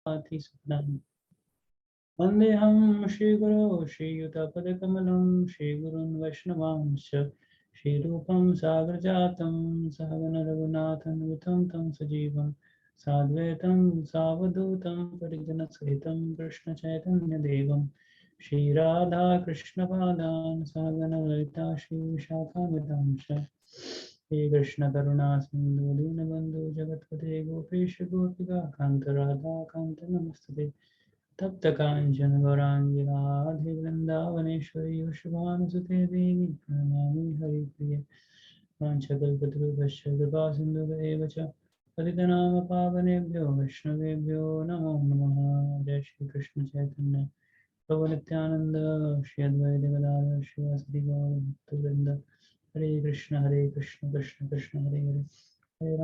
भाति सुखदाम् वन्देऽहं श्रीगुरो श्रीयुतपदकमलं श्रीगुरुन् वैष्णवांश्च श्रीरूपं साग्रजातं सहगण रघुनाथान्वितं तं सजीवं साद्वैतं सावधूतं परिजनसहितं कृष्णचैतन्यदेवं श्रीराधा कृष्णपादान् सहगण ललिता श्रीविशाखान्वितांश्च श्रीकृष्ण करुणा सिन्धु दीनबन्धु जगत्पते गोपेश गोपिका कान्त राधा कान्त नमस्ते तप्त कांचन गौरांगी राधे वृंदावनेश्वरी वृषभानुसुते देवी प्रणमामि हरिप्रिये वाञ्छकल्पतरुभ्यश्च कृपा सिन्धुभ्येव च पतितनाम पावनेभ्यो वैष्णवेभ्यो नमो नमः। जय श्री कृष्ण चैतन्य प्रभु नित्यानंद श्री अद्वैत गदाधर श्रीवासदि गौर भक्तवृंद हरे कृष्ण कृष्ण कृष्ण हरे हरे हरे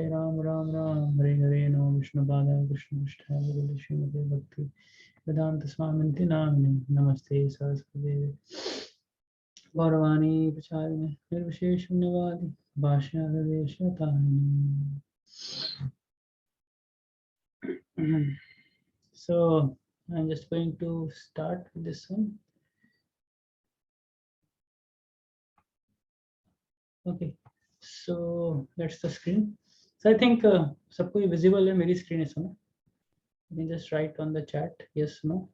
राम राम राम हरे हरे नमो विष्णुपादाय कृष्ण पृष्ठाय श्रीमते भक्ति वेदांत स्वामिनिति नामिने नमस्ते सरस्वती गौरवाणी प्रचारिणे निर्विशेष शून्यवादी भाष्यदेशतारिणे। So I'm just going to start with this one. Okay, so that's the screen. So I think सबको ये visible है मेरी screen है सुनो. You can just write on the chat yes no.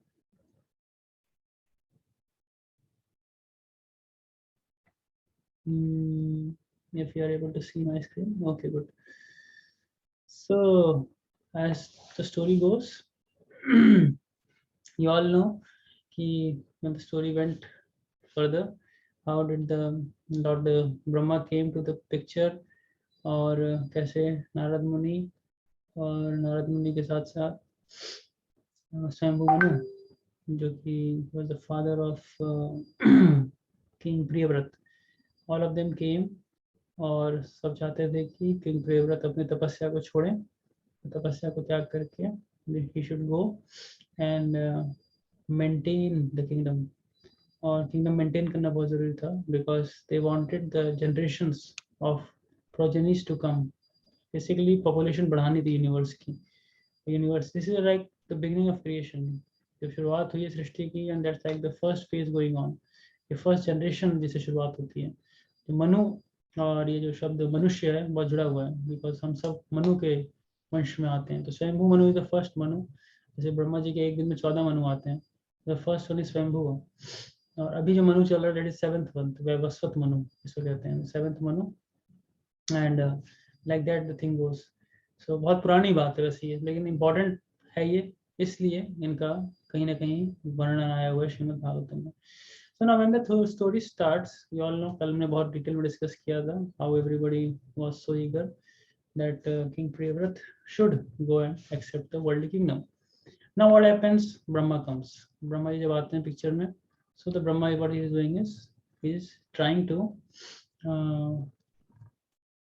If you are able to see my screen, okay, good. So as the story goes, you all know when the story went further, how did the Lord Brahma came to the picture, और कैसे नारद मुनि के साथ साथ स्वयंभू मनु जो कि was the father of King Priyavrata, all of them came और सब चाहते थे कि किंग प्रियव्रत अपनी तपस्या को छोड़ें, तपस्या को त्याग करके he should go and maintain the kingdom, और kingdom maintain करना बहुत जरूरी था because they wanted the generations of progenies to come. Basically population बढ़ानी थी यूनिवर्स की. Universe, this is like the beginning of creation. जब शुरुआत हुई है सृष्टि की and that's like the first phase going on. ये first generation जिससे शुरुआत होती है. तो मनु और ये जो शब्द मनुष्य है बहुत जुड़ा हुआ है बिकॉज हम सब मनु के वंश में आते हैं. तो स्वयंभू Manu is the first Manu. जैसे ब्रह्मा जी के एक दिन में 14 मनु आते हैं. द फर्स्ट वन इज स्वयंभू. और अभी जो मनु चल रहा है that is 7th one, Vaivasvata Manu इसको कहते हैं, 7th Manu. And like that the thing goes. So बहुत पुरानी बात है वैसे ये, लेकिन इम्पोर्टेंट है ये, इसलिए इनका कहीं ना कहीं वर्णन आया हुआ है श्रीमद् भागवतम में. So now when the story starts, you all know, कल हमने बहुत डिटेल में डिस्कस किया था how everybody was so eager that King Priyavrata should go and accept the worldly kingdom. Now what happens? Brahma comes. Brahma जी जब आते हैं picture में, so the Brahma what he is doing is trying to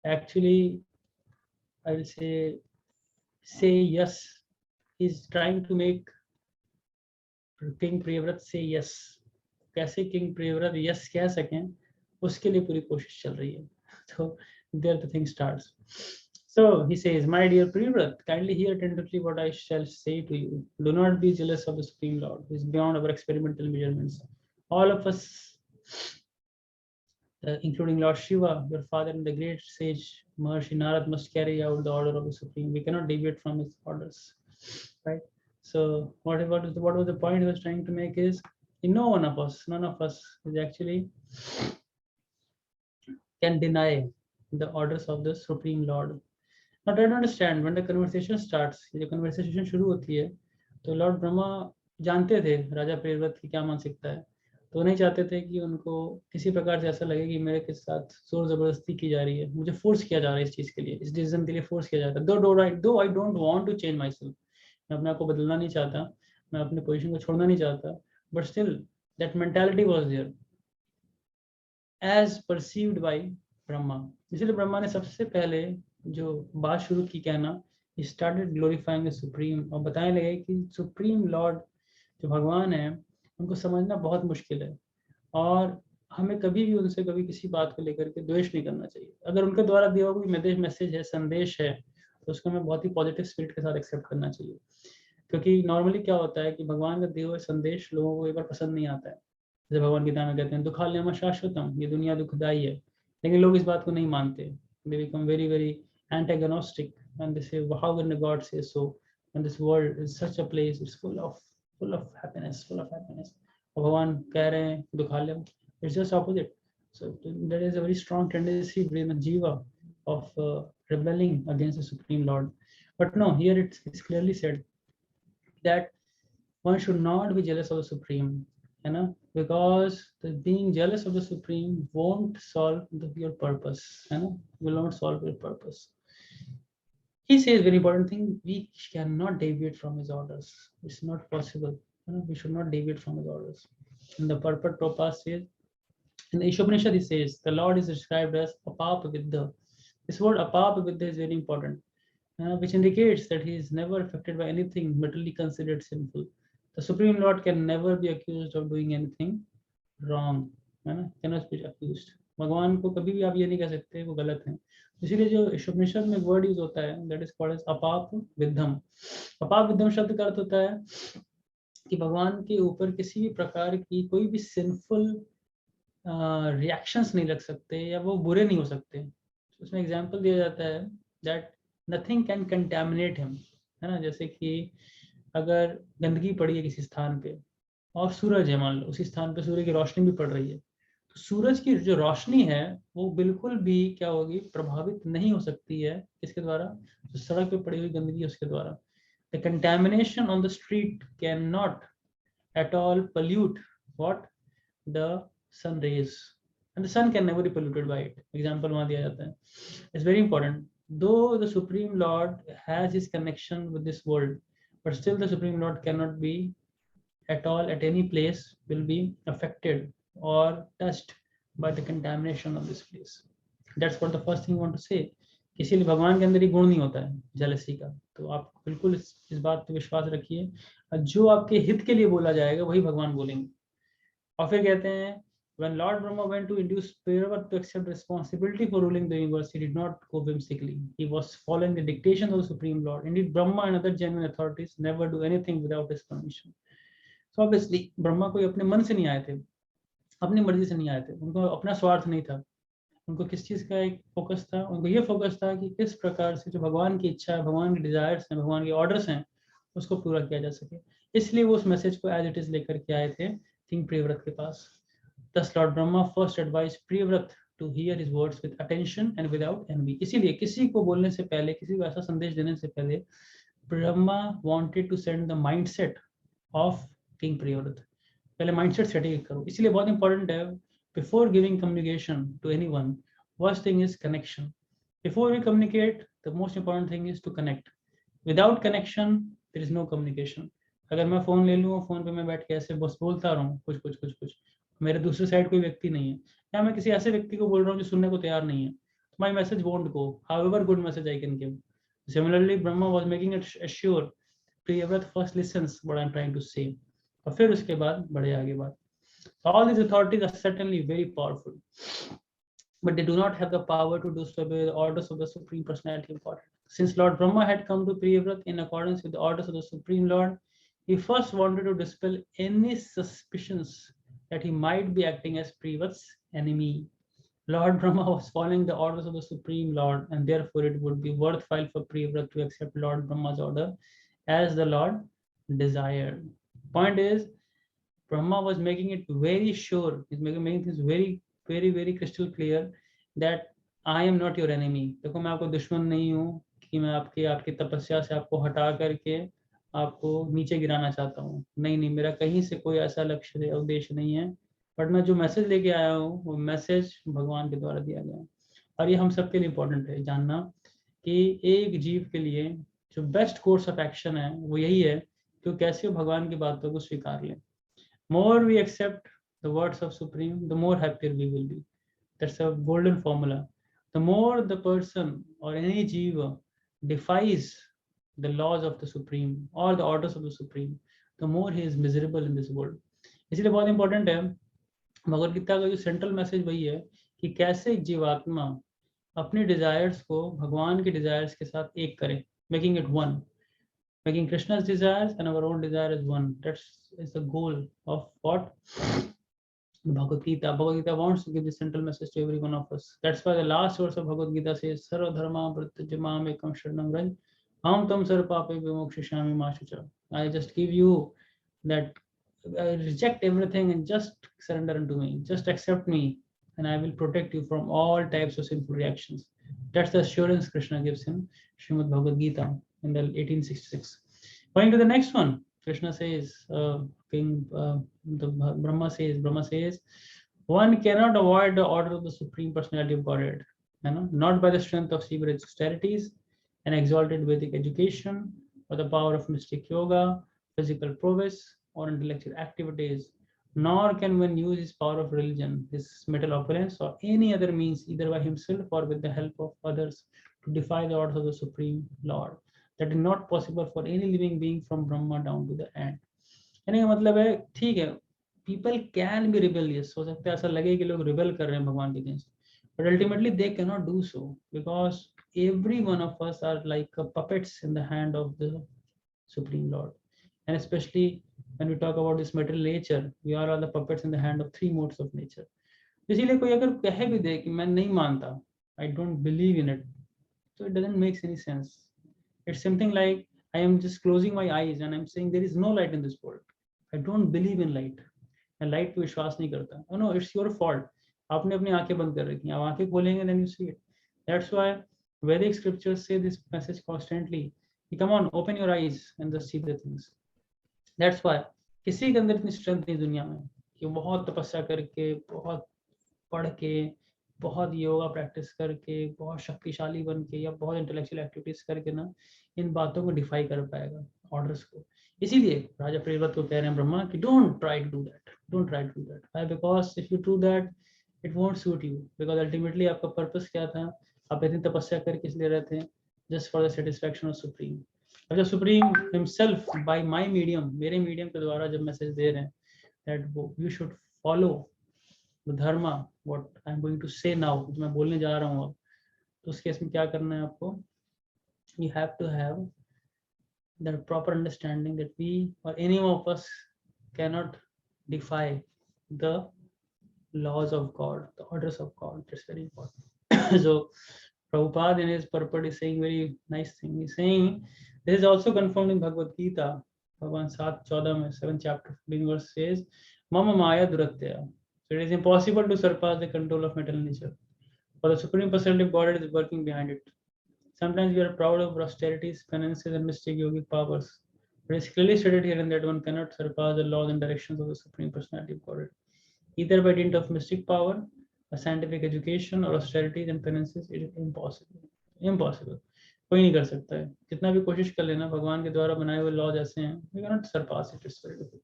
actually I will say yes. He's trying to make King Priyavrata say yes. कैसे king Priyavrat yes कह सकें उसके लिए पूरी कोशिश चल रही है. So there the thing starts. So he says, my dear Priyavrata, kindly hear attentively what I shall say to you. Do not be jealous of the Supreme Lord, who is beyond our experimental measurements. All of us, including Lord Shiva, your father, and the great sage Maharishi Narad, must carry out the order of the Supreme. We cannot deviate from his orders, right? So what was the point he was trying to make is, none of us is actually can deny the orders of the Supreme Lord. Now try to understand, when the conversation starts, the conversation शुरू होती है, तो Lord Brahma जानते थे राजा प्रियव्रत की क्या मानसिकता है, तो नहीं चाहते थे कि उनको किसी प्रकार से ऐसा लगे कि मेरे के साथ जोर जबरदस्ती की जा रही है, मुझे फोर्स किया जा रहा है इस चीज के लिए, इस डिसीजन के लिए फोर्स किया जाता है. Though I don't want to change myself, मैं अपने आप को बदलना नहीं चाहता, मैं अपने पोजीशन को छोड़ना नहीं चाहता, but still that mentality was there as perceived by Brahma. इसलिए ब्रह्मा ने सबसे पहले जो बात शुरू की कहना, he started glorifying the supreme, और बताने लगे कि सुप्रीम लॉर्ड जो भगवान है उनको समझना बहुत मुश्किल है, और हमें कभी भी उनसे कभी किसी बात को लेकर के द्वेष नहीं करना चाहिए. अगर उनके द्वारा दिया हुआ कोई मैसेज है, संदेश है, तो उसको हमें बहुत ही पॉजिटिव स्पिरिट के साथ एक्सेप्ट करना चाहिए. क्योंकि नॉर्मली क्या होता है कि भगवान का दिए हुए संदेश लोगों को एक बार पसंद नहीं आता है। जैसे भगवान गीता में कहते हैं दुखालयम शाश्वतम, ये दुनिया दुखदाई है, लेकिन लोग इस बात को नहीं मानते। They become very very antagonistic and they say how can God say so and this world is such a place, it's full of happiness, full of happiness. और भगवान कह रहे हैं दुखालयम, it's just opposite. So there is a very strong tendency within the jiva of rebelling against the Supreme Lord. But no, here it's clearly said that one should not be jealous of the Supreme, you know, because being jealous of the Supreme won't solve your purpose, you know, will not solve your purpose. He says very important thing: we cannot deviate from his orders. It's not possible. You know, we should not deviate from his orders. And the purport Prabhupada says in the Ishopanishad, he says the Lord is described as Apapavidya. This word Apapavidya is very important, which indicates that he is never affected by anything materially considered sinful. The Supreme Lord can never be accused of doing anything wrong, है ना, cannot be accused. भगवान को कभी भी आप ये नहीं कह सकते वो गलत है। इसीलिए जो उपनिषद में वर्ड यूज होता है दैट इज कॉल्ड एज अपाप विद्धम। अपाप विद्धम शब्द का अर्थ होता है कि भगवान के ऊपर किसी भी प्रकार की कोई भी सिंफुल रिएक्शंस नहीं लग सकते या वो बुरे नहीं हो सकते। उसमें एग्जांपल दिया जाता है that nothing can contaminate him, है ना। जैसे कि अगर गंदगी पड़ी है किसी स्थान पे और सूरज है, मान लो उसी स्थान पे सूर्य की रोशनी भी पड़ रही है, तो सूरज की जो रोशनी है वो बिल्कुल भी क्या होगी, प्रभावित नहीं हो सकती है किसके द्वारा, जो सड़क पे पड़ी हुई गंदगी उसके द्वारा। The contamination on the street can not at all pollute what the sun rays, and the sun can never be polluted by it. Example वहाँ दिया जाता है. It's very important. Though the Supreme Lord has his connection with this world, but still the Supreme Lord cannot be at all at any place will be affected or touched by the contamination of this place. That's what the first thing I want to say. इसीलिए भगवान के अंदर ही गुण नहीं होता है jealousy का। तो आप बिल्कुल इस बात पे विश्वास रखिए, जो आपके हित के लिए बोला जाएगा वही भगवान बोलेंगे। और फिर कहते हैं when Lord Brahma went to induce Priyavrata to accept responsibility for ruling the universe, he did not go whimsically. He was following the dictations of the Supreme Lord. Indeed, Brahma and other genuine authorities never do anything without his permission. So obviously, Brahma कोई अपने मन से नहीं आए थे, अपनी मर्जी से नहीं आए थे, उनको अपना स्वार्थ नहीं था। उनको किस चीज़ का एक फोकस था, उनको ये फोकस था कि किस प्रकार से जो भगवान की इच्छा है, भगवान के डिजायर्स हैं, भगवान के ऑर्डर्स हैं, उसको पूरा किया जा सके। इसलिए वो उस मैसेज को एज इट इज लेकर के आए थे किंग प्रियव्रत के पास। Thus Lord Brahma first advised Priyavrata to hear his words with attention and without envy. इसीलिए किसी को बोलने से पहले, किसी को ऐसा संदेश देने से पहले, Brahma wanted to send the mindset of King Priyavrata. पहले माइंडसेट सेटिंग करो। इसलिए बहुत इंपॉर्टेंट है, before giving communication to anyone, first thing is connection. Before we communicate, the most important thing is to connect. Without connection there is no communication. अगर मैं phone ले लूँ, phone पे मैं बैठ के ऐसे बस बोलता रहूँ कुछ, मेरे दूसरे साइड कोई व्यक्ति नहीं है, या मैं किसी ऐसे व्यक्ति को बोल रहा हूँ जो सुनने को तैयार नहीं है, तो my message won't go, however good message I can give. Similarly Brahma was making it assure Priyavrat first listens what I am trying to say, और फिर उसके बाद बढ़े आगे बात। All these authorities are certainly very powerful, but they do not have the power to disobey the orders of the Supreme Personality of Godhead. Since Lord Brahma had come to Priyavrata in accordance with the orders of the Supreme Lord, he first wanted to dispel any suspicions that he might be acting as Priyavrata's enemy. Lord Brahma was following the orders of the Supreme Lord, and therefore it would be worthwhile for Priyavrata to accept Lord Brahma's order as the Lord desired. Point is, Brahma was making it very sure, he's making things very crystal clear that I am not your enemy. देखो मैं आपको दुश्मन नहीं हूँ कि मैं आपकी तपस्या से आपको हटा करके आपको नीचे गिराना चाहता हूँ। नहीं, मेरा कहीं से कोई ऐसा लक्ष्य या उद्देश्य नहीं है, बट मैं जो मैसेज लेके आया हूँ वो मैसेज भगवान के द्वारा दिया गया है। और ये हम सबके लिए इम्पोर्टेंट है जानना कि एक जीव के लिए जो बेस्ट कोर्स ऑफ एक्शन है वो यही है कि कैसे भगवान की बातों को स्वीकार लें। More we accept the words of Supreme, the more happier we will be. That's a golden formula. The more the person or any jiva defies the laws of the Supreme or the orders of the Supreme, the more he is miserable in this world. इसलिए बहुत important है, भगवद गीता का जो central message वही है कि कैसे एक जीवात्मा अपने डिजायर्स को भगवान के डिजायर्स के साथ एक करे, making it one. Making Krishna's desires and our own desire is one. That's is the goal of what? Bhagavad Gita. Bhagavad Gita wants to give the central message to every one of us. That's why the last verse of Bhagavad Gita says, Sarva dharma pratyajya mam ekam sharanam vraj. Aham tam sarva pape vimokshishami ma shucha. I just give you that, I reject everything and just surrender unto me. Just accept me and I will protect you from all types of sinful reactions. That's the assurance Krishna gives in Srimad Bhagavad Gita in the 1866. Going to the next one, Krishna says, Brahma says, one cannot avoid the order of the Supreme Personality of Godhead, not by the strength of severe austerities and exalted Vedic education, or the power of mystic yoga, physical prowess, or intellectual activities, nor can one use his power of religion, his material opulence, or any other means, either by himself or with the help of others, to defy the orders of the Supreme Lord. That is not possible for any living being from Brahma down to the end. यानी का मतलब है, ठीक है, people can be rebellious, हो सकता है ऐसा लगे कि लोग रिबेल कर रहे हैं भगवान के against, but ultimately they cannot do so, because every one of us are like puppets in the hand of the Supreme Lord. And especially when we talk about this material nature, we are all the puppets in the hand of three modes of nature. इसीलिए कोई अगर कहे भी दे कि मैं नहीं मानता, I don't believe in it, so it doesn't make any sense. It's something like I am just closing my eyes and I'm saying there is no light in this world. I don't believe in light. मैं light पे विश्वास नहीं करता. Oh no, it's your fault. आपने अपनी आंखें बंद कर रखी हैं. आप आंखें खोलेंगे then you see it. That's why Vedic scriptures say this message constantly. Come on, open your eyes and just see the things. That's why किसी के अंदर इतनी स्ट्रेंथ नहीं दुनिया में कि बहुत तपस्या करके, बहुत पढ़ के, बहुत योगा प्रैक्टिस करके, बहुत शक्तिशाली बन के, या बहुत इंटेलेक्चुअल एक्टिविटीज करके ना इन बातों को डिफाई कर पाएगा, ऑर्डर्स को. इसीलिए राजा प्रियव्रत को कह रहे हैं ब्रह्मा कि don't try to do that, don't try to do that. Why? Because if you do that it won't suit you, because ultimately आपका पर्पस क्या था, आप इतनी तपस्या करके इसलिए रहे थे just for the satisfaction of supreme. अब जब supreme himself by my medium, मेरे मीडियम के द्वारा जब मैसेज दे रहे हैं that you should follow the dharma, what I am going to से नाउ, जो मैं बोलने जा रहा हूँ अब, तो उस केस में क्या करना है आपको, you have to have the proper understanding that we or any of us cannot defy the laws of God, the orders of God. That's very important. So Prabhupada in his purport is saying very nice thing. He's saying this is also confirmed in Bhagavad Gita. Bhagavan 7:14 में 7th chapter 15 verse says, Mama Maya Duratya. So it is impossible to surpass the control of material nature. For the Supreme Personality of Godhead is working behind it. Sometimes we are proud of austerities, penances, and mystic yogic powers. But it is clearly stated here that one cannot surpass the laws and directions of the Supreme Personality of Godhead, either by dint of mystic power, a scientific education, or austerities and penances. It is impossible. Impossible. कोई नहीं कर सकता है, कितना भी कोशिश कर लेना, भगवान के द्वारा बनाए हुए लॉज ऐसे हैं, we cannot surpass it. It's very difficult.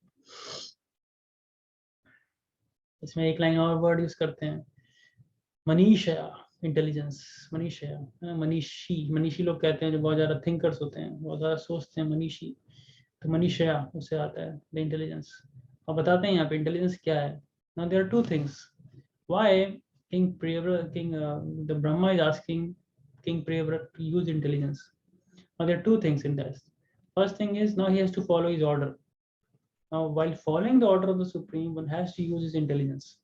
इसमें एक लाइन और वर्ड यूज करते हैं, मनीषया, इंटेलिजेंस. मनीषया, मनीषी, मनीषी लोग कहते हैं जो बहुत ज्यादा थिंकर्स होते हैं, बहुत ज्यादा सोचते हैं, मनीषी. तो मनीषया उससे आता है द इंटेलिजेंस. और बताते हैं यहाँ पे इंटेलिजेंस क्या है. Now there are two things. Why King Priyavrata, the Brahma is asking King Priyavrata to use intelligence. Now there are two things in this. First thing is now he has to follow his order. Now while following the order of the Supreme, one has to use his intelligence.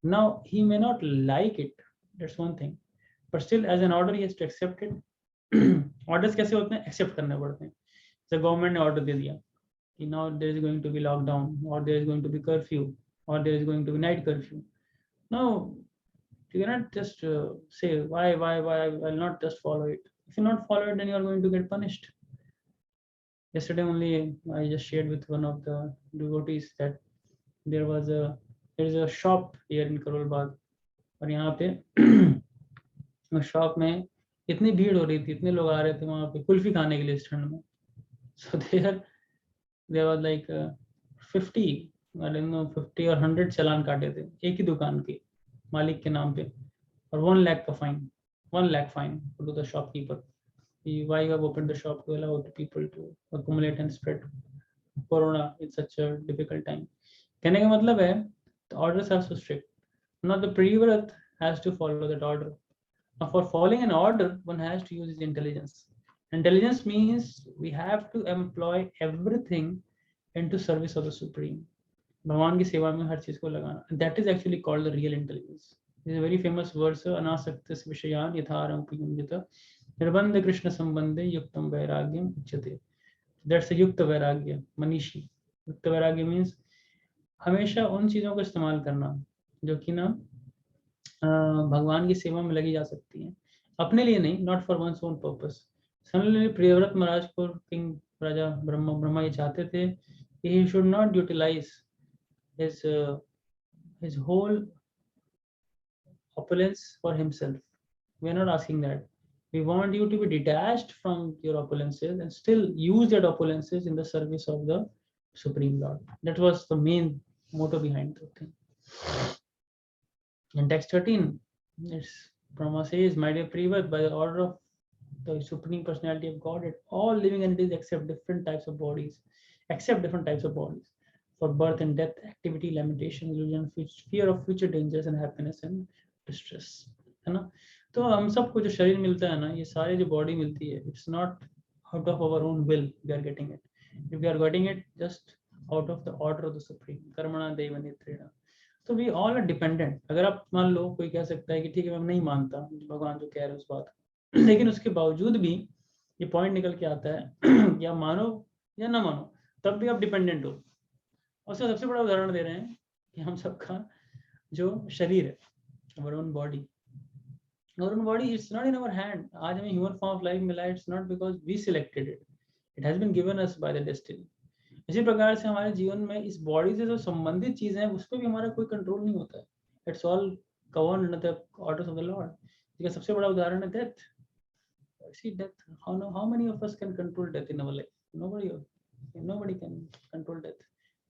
Now he may not like it. That's one thing. But still as an order he has to accept it. Orders कैसे होते हैं? Accept करने पड़ते हैं. The government ने order दे दिया कि now there is going to be lockdown, or there is going to be curfew, or there is going to be night curfew. No, you cannot just say why I will not just follow it. If you not follow it, then you are going to get punished. Yesterday only I just shared with one of the devotees that there is a shop here in Karol Bagh, और यहाँ पे shop में इतनी भीड़ हो रही थी, इतने लोग आ रहे थे वहाँ पे कुल्फी खाने के लिए इस ठंड में. So there was like 50 I don't know 50 or 100 चालान काटे थे एक ही दुकान के मालिक के नाम पे, और 1 lakh का fine, 1 lakh fine to the shopkeeper. Why you have opened the shop to allow the people to accumulate and spread corona in such a difficult time. कहने का मतलब है the orders are so strict. Now the Priyavrata has to follow that order. Now for following an order, one has to use his intelligence. Intelligence means we have to employ everything into service of the supreme. भगवान की सेवा में हर चीज को लगाना. That is actually called the real intelligence. This is a very famous verse. अनासक्तस्य विषयान् यथारम्भयन्वित निर्बन्ध कृष्ण संबंधे युक्तम वैराग्यम उच्यते. That's a युक्त वैराग्य, मनीषी. युक्त वैराग्य means हमेशा उन चीजों का इस्तेमाल करना जो कि ना भगवान की सेवा में लगी जा सकती हैं, अपने लिए नहीं, not for one's own purpose. Suddenly Priyavrat Maharaj को किंग राजा ब्रह्मा ये चाहते थे कि he should not utilize his whole opulence for himself. We are not asking that. We want you to be detached from your opulences and still use that opulences in the service of the Supreme Lord. That was the main motto behind the thing. In text 13, it's Brahma says, "My dear Priyavrata, by the order of the Supreme Personality of Godhead, all living entities accept different types of bodies, for birth and death, activity, lamentation, illusion, fear of future dangers, and happiness and distress." है ना? तो हम सबको जो शरीर मिलता है ना, ये सारी जो बॉडी मिलती है, it's not out of our own will we are getting it. If we are getting it just out of the order of the Supreme, कर्मणा देव नित्रेण. तो वी ऑल आर डिपेंडेंट. अगर आप मान लो कोई कह सकता है कि ठीक है मैं नहीं मानता भगवान जो कह रहे हैं उस बात को, लेकिन उसके बावजूद भी ये पॉइंट निकल के आता है कि आप मानो या ना मानो तब भी आप डिपेंडेंट हो. और उसका सबसे बड़ा उदाहरण दे रहे हैं कि हम सबका जो शरीर है, our own body, it's not in our hand. आज हमें ह्यूमन फॉर्म ऑफ लाइफ मिला है, it's not because we selected it. It has been given us by the destiny. इसी प्रकार से हमारे जीवन में इस बॉडी से जो संबंधित चीजें हैं उस पर भी हमारा कोई कंट्रोल नहीं होता है. It's all govern under the orders of the lord. इसका सबसे बड़ा उदाहरण है death. See death, how many of us can control death in our life? nobody can control death.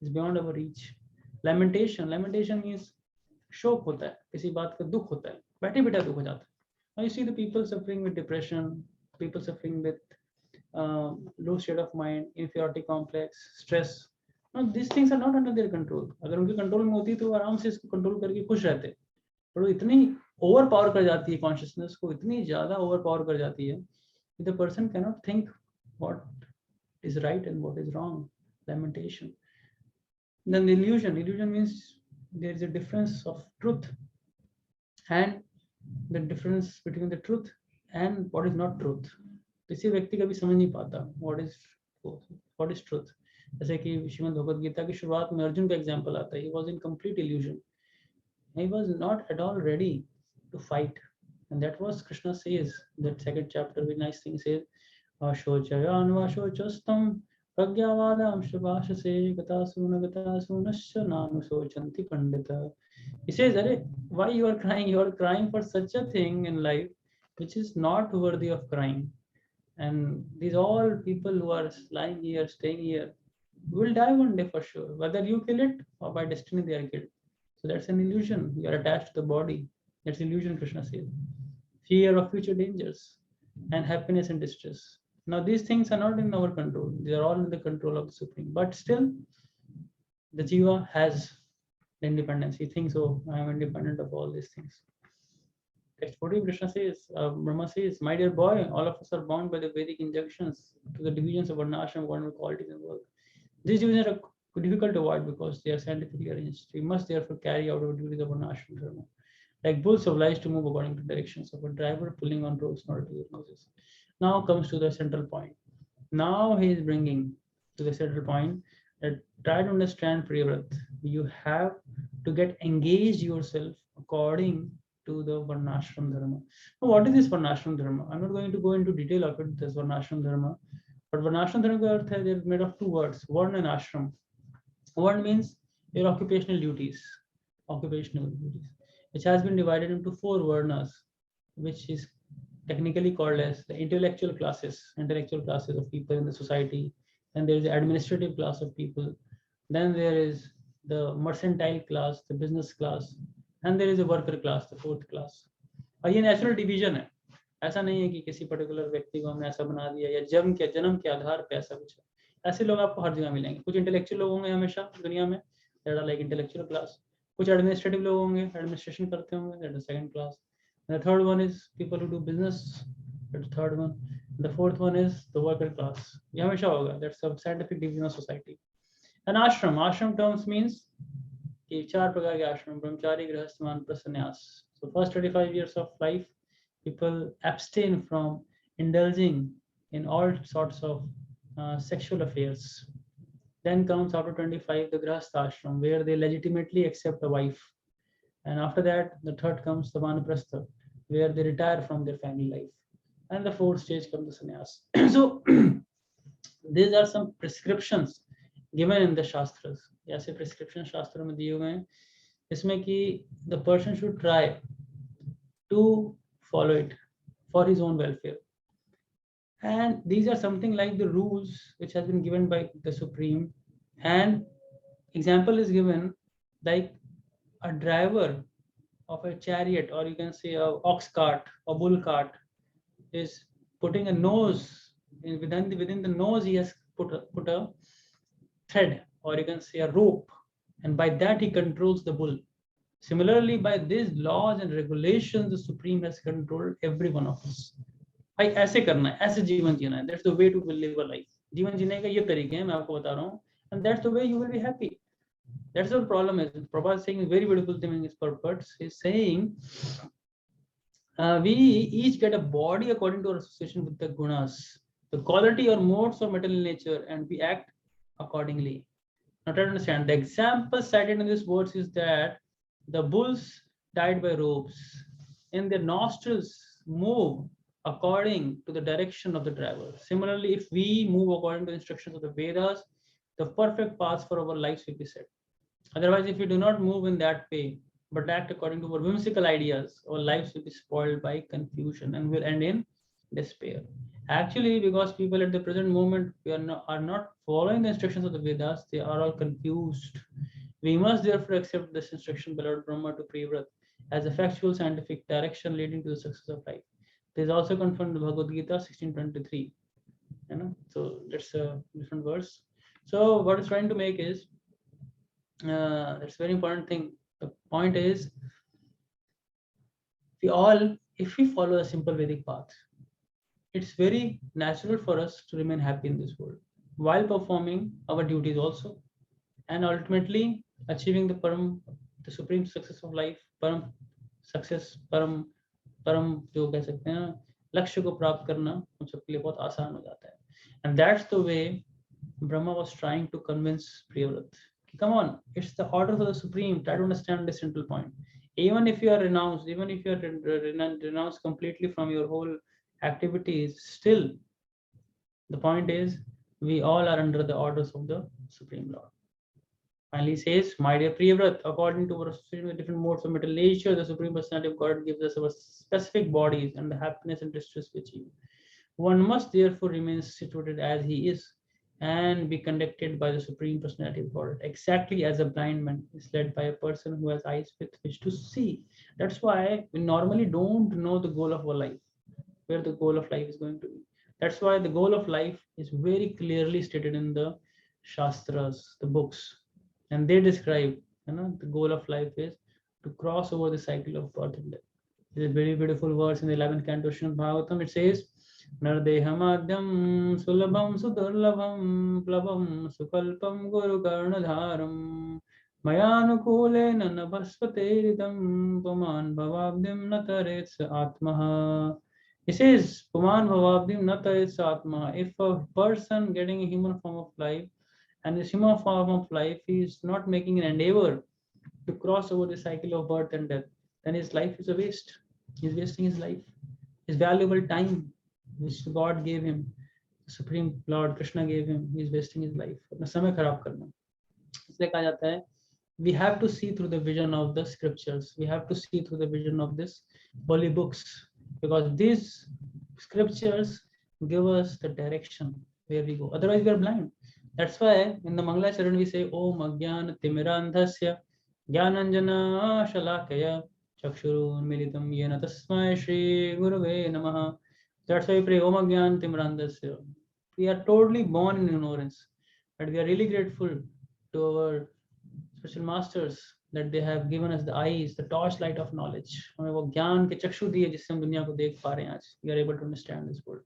It's beyond our reach. Lamentation means शोक होता है, किसी बात का दुख होता है, बैठे बैठे दुख हो जाता है. Now you see the people suffering with depression, people suffering with low state of mind, inferiority complex, stress. Now these things are not under their control. अगर उनके कंट्रोल में होती तो आराम से इसको कंट्रोल करके खुश रहते, पर वो इतनी ओवर पावर कर जाती है कॉन्शियसनेस को, इतनी ज्यादा ओवर पावर कर जाती है कि the person can not think what is right and what is wrong. Lamentation. Then illusion means there is a difference of truth, and the difference between the truth and what is not truth. किसी व्यक्ति कभी समझ नहीं पाता what is truth. जैसे कि श्रीमद् भगवद गीता की शुरुआत में अर्जुन का एग्जांपल आता है. He was in complete illusion. He was not at all ready to fight, and that was Krishna says that second chapter. Very nice thing says, "Ashochayan vashochastam प्रज्ञावादां शुभाषसे गतासूनश्च नानुशोचन्ति Pandita." He says, "Arey, why you are crying? You are crying for such a thing in life which is not worthy of crying. And these all people who are lying here, staying here, will die one day for sure. Whether you kill it or by destiny they are killed. So that's an illusion. You are attached to the body. That's illusion," Krishna says. Fear of future dangers and happiness and distress. Now these things are not in our control. They are all in the control of the Supreme. But still, the jiva has independence. He thinks, "Oh, I am independent of all these things." Text 40, Krishna says, Brahma says, "My dear boy, all of us are bound by the Vedic injunctions to the divisions of varnashram, wonderful qualities and work. These divisions are difficult to avoid because they are scientifically arranged. We must therefore carry out our duties of varnashram dharma. Like bulls obliged to move according to directions of a driver pulling on ropes in order to use noses." Now comes to the central point. Now he is bringing to the central point that try to understand, Priyavrata. You have to get engaged yourself according to the varnashram dharma. Now, what is this varnashram dharma? I'm not going to go into detail of it, this varnashram dharma. But varnashram dharma is made of two words, varna and ashram. Varna means your occupational duties, which has been divided into four varnas, which is technically called as the intellectual classes of people in the society. Then there is the administrative class of people. Then there is the mercantile class, the business class, and there is a worker class, the fourth class. और ये natural division है. ऐसा नहीं है कि किसी particular व्यक्ति को हमने ऐसा बना दिया या जन्म के आधार पे ऐसा कुछ है. ऐसे लोग आपको हर जगह मिलेंगे. कुछ इंटेलेक्चुअल लोग होंगे हमेशा दुनिया में, that are like intellectual class. कुछ एडमिनिस्ट्रेटिव लोग होंगे, एडमिनिस्ट्रेशन करते होंगे, that is second class. And the third one is people who do business. That's the third one. The fourth one is the worker class. ये हमेशा होगा. That's a scientific division of society. An ashram. Ashram terms means कि चार प्रकार के आश्रम, ब्रह्मचारी, गृहस्थ, वानप्रस्थ, संन्यास. So first 25 years of life, people abstain from indulging in all sorts of sexual affairs. Then comes after 25 the grahastha ashram, where they legitimately accept a wife. And after that, the third comes the vanaprastha, where they retire from their family life. And the fourth stage comes the sannyas. So these are some prescriptions given in the shastras. ऐसे prescription शास्त्रों में दिए हुए हैं इसमें कि the person should try to follow it for his own welfare. And these are something like the rules which has been given by the Supreme. And example is given like a driver of a chariot, or you can say a ox cart or bull cart, is putting a nose within the nose. He has put a thread, or you can say a rope, and by that he controls the bull. Similarly, by these laws and regulations, the Supreme has controlled every one of us. भाई ऐसे करना है, ऐसे जीवन जीना है. That's the way to live a life. जीवन जीने का ये तरीके हैं, मैं आपको बता रहा हूँ. And that's the way you will be happy. That's the problem is. Prabhupada is saying a very beautiful thing in his purpose. He's saying we each get a body according to our association with the gunas, the quality or modes of material nature, and we act accordingly. Now try to understand. The example cited in this verse is that the bulls tied by ropes and their nostrils move according to the direction of the driver. Similarly, if we move according to the instructions of the Vedas, the perfect path for our lives will be set. Otherwise, if we do not move in that way, but act according to our whimsical ideas, our lives will be spoiled by confusion and will end in despair. Actually, because people at the present moment are not following the instructions of the Vedas, they are all confused. We must therefore accept this instruction by Lord Brahma to Priyavrata as a factual scientific direction leading to the success of life. This is also confirmed in Bhagavad Gita 16:23. You know, so that's a different verse. So what it's trying to make is that's a very important thing. The point is, if we follow a simple Vedic path, it's very natural for us to remain happy in this world while performing our duties also, and ultimately achieving the supreme success of life, परम success, परम जो कह सकते हैं लक्ष्य को प्राप्त करना हम सबके लिए बहुत आसान हो जाता है. And that's the way Brahma was trying to convince Priyavrata. Come on, it's the order for the Supreme. Try to understand this simple point. Even if you are renounced, even if you are renounced completely from your whole activities, still the point is we all are under the orders of the Supreme Lord. Finally says, my dear Priyavrata, according to our association with different modes of material nature, the Supreme Personality of God gives us our specific bodies and the happiness and distress we achieve. One must therefore remain situated as he is and be conducted by the Supreme Personality of God, exactly as a blind man is led by a person who has eyes with which to see. That's why we normally don't know the goal of our life, where the goal of life is going to be. That's why the goal of life is very clearly stated in the Shastras, the books. And they describe, the goal of life is to cross over the cycle of birth and death. There's a very beautiful verse in the 11th canto of Srimad Bhagavatam. It says, Nardehamadhyam sulabham sudurlabham plabham sukalpam guru karnadharam mayanukule nanabhasvateridam puman bhavabdim natarets atmaha. It says, puman bhavabdim natarets atmaha. If a person getting a human form of life, and this human form of life is not making an endeavor to cross over the cycle of birth and death, then his life is a waste. He's wasting his life, his valuable time, which God gave him, the Supreme Lord Krishna gave him. He's wasting his life. अपना समय खराब करना. इसलिए कहा जाता है, we have to see through the vision of the scriptures. We have to see through the vision of this holy books, because these scriptures give us the direction where we go. Otherwise, we are blind. That's why in the Mangala Charan we say, Om Agyan Timirandhasya Gyananjana Shalakaya Chakshurun Militam Yena Tasmai Shri Gurave Namaha. That's why we pray Om Agyan Timirandhasya. We are totally born in ignorance, but we are really grateful to our special masters that they have given us the eyes, the torchlight of knowledge. हमें वो ज्ञान के चक्षु दिए जिससे हम दुनिया को देख पा रहे हैं आज. We are able to understand this world.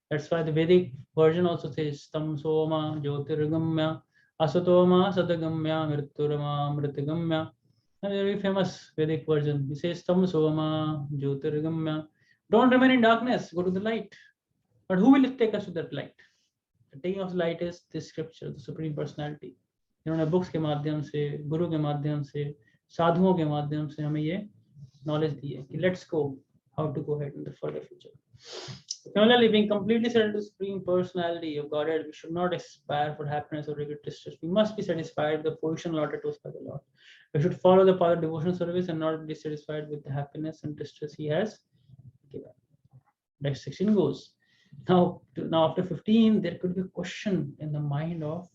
That's why the Vedic version also says tam soma jyotirgamya asatoma sadagamya mriturama mritagamya. A very famous Vedic version. He says tam soma jyotirgamya. Don't remain in darkness, go to the light. But who will take us to that light? The taking of light is this scripture, the Supreme Personality. इन्होंने books के माध्यम से, गुरु के माध्यम से, साधुओं के माध्यम से हमें ये नॉलेज दी है कि let's go how to go head in the further future. Similarly, being completely surrendered to the Supreme Personality of Godhead, we should not aspire for happiness or regret distress. We must be satisfied with the position allotted to us by the Lord. We should follow the path of devotional service and not be dissatisfied with the happiness and distress He has given. Next section goes. Now after 15, there could be a question in the mind of